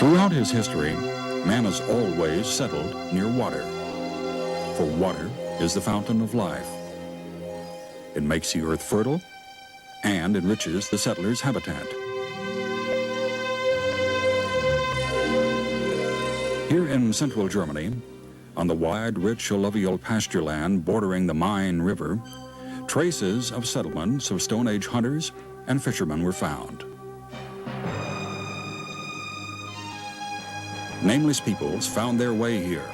Throughout his history, man has always settled near water, for water is the fountain of life. It makes the earth fertile and enriches the settler's habitat. Here in central Germany, on the wide, rich alluvial pasture land bordering the Main River, traces of settlements of Stone Age hunters and fishermen were found. Nameless peoples found their way here.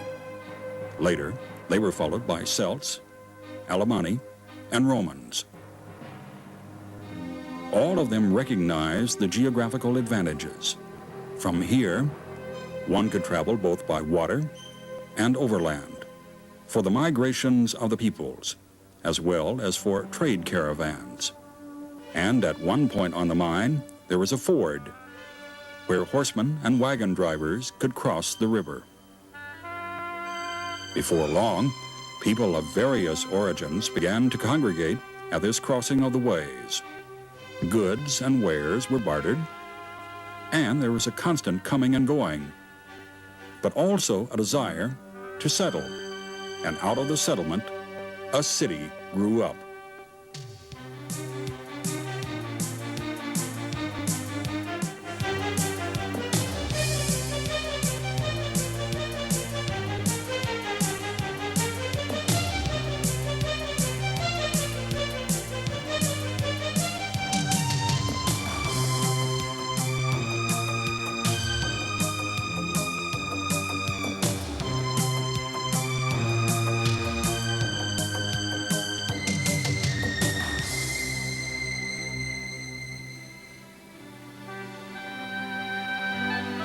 Later, they were followed by Celts, Alemanni, and Romans. All of them recognized the geographical advantages. From here, one could travel both by water and overland for the migrations of the peoples, as well as for trade caravans. And at one point on the Main, there was a ford where horsemen and wagon drivers could cross the river. Before long, people of various origins began to congregate at this crossing of the ways. Goods and wares were bartered, and there was a constant coming and going, but also a desire to settle. And out of the settlement, a city grew up.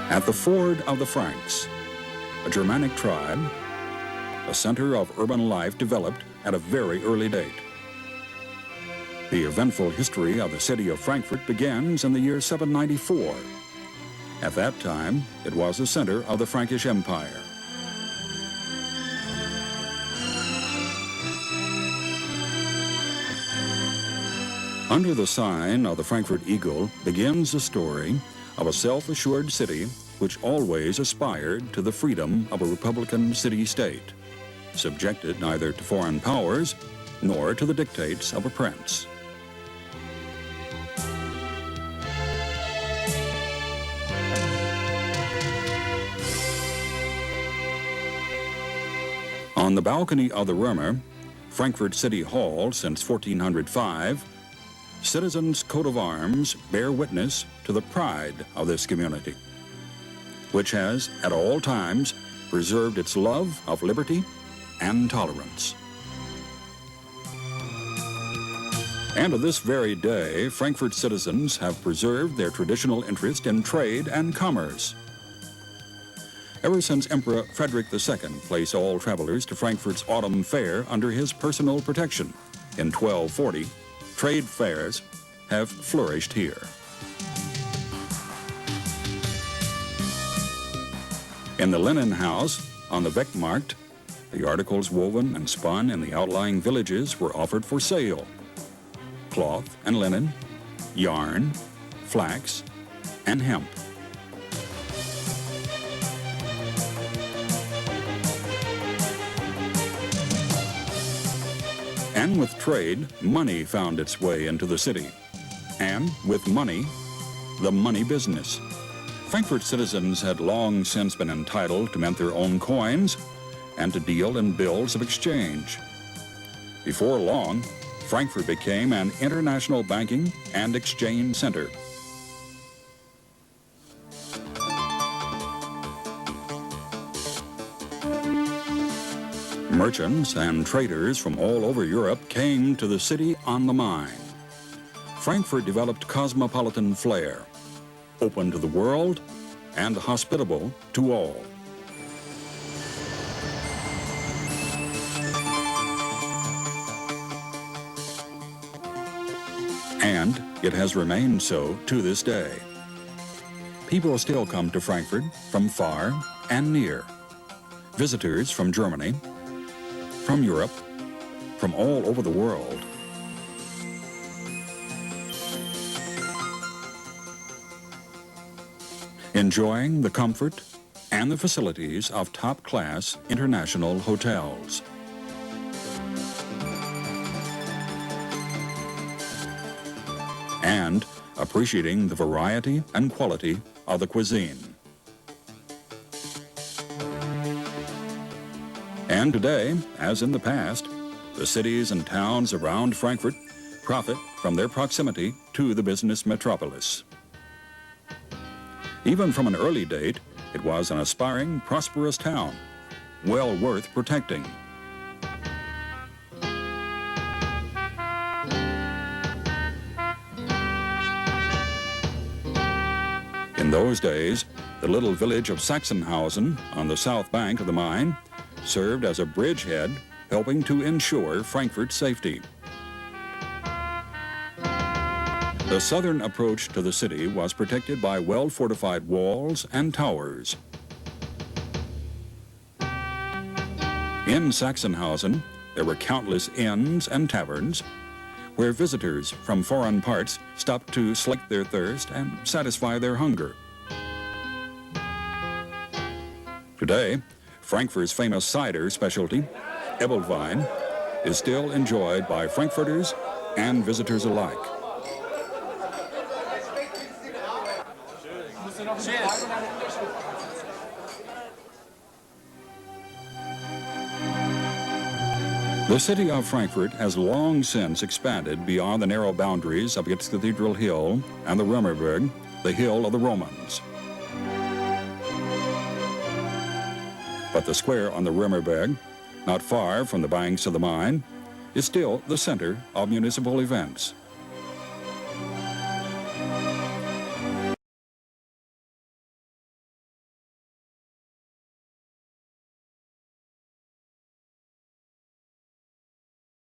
At the ford of the Franks, a Germanic tribe, a center of urban life developed at a very early date. The eventful history of the city of Frankfurt begins in the year 794. At that time, it was the center of the Frankish Empire. Under the sign of the Frankfurt Eagle begins the story of a self-assured city which always aspired to the freedom of a republican city-state, subjected neither to foreign powers nor to the dictates of a prince. On the balcony of the Römer, Frankfurt City Hall since 1405, citizens' coat of arms bear witness to the pride of this community, which has at all times preserved its love of liberty and tolerance. And to this very day, Frankfurt citizens have preserved their traditional interest in trade and commerce. Ever since Emperor Frederick II placed all travelers to Frankfurt's autumn fair under his personal protection in 1240, trade fairs have flourished here. In the linen house on the Weckmarkt, the articles woven and spun in the outlying villages were offered for sale. Cloth and linen, yarn, flax, and hemp. And with trade, money found its way into the city. And with money, the money business. Frankfurt citizens had long since been entitled to mint their own coins and to deal in bills of exchange. Before long, Frankfurt became an international banking and exchange center. Merchants and traders from all over Europe came to the city on the Main. Frankfurt developed cosmopolitan flair, open to the world and hospitable to all. And it has remained so to this day. People still come to Frankfurt from far and near. Visitors from Germany, from Europe, from all over the world. enjoying the comfort and the facilities of top-class international hotels. And appreciating the variety and quality of the cuisine. And today, as in the past, the cities and towns around Frankfurt profit from their proximity to the business metropolis. Even from an early date, it was an aspiring, prosperous town, well worth protecting. In those days, the little village of Sachsenhausen on the south bank of the Main served as a bridgehead, helping to ensure Frankfurt's safety. The southern approach to the city was protected by well-fortified walls and towers. In Sachsenhausen, there were countless inns and taverns where visitors from foreign parts stopped to slake their thirst and satisfy their hunger. Today, Frankfurt's famous cider specialty, Ebelwein, is still enjoyed by Frankfurters and visitors alike. Cheers. The city of Frankfurt has long since expanded beyond the narrow boundaries of its Cathedral Hill and the Römerberg, the hill of the Romans. But the square on the Römerberg, not far from the banks of the Main, is still the center of municipal events.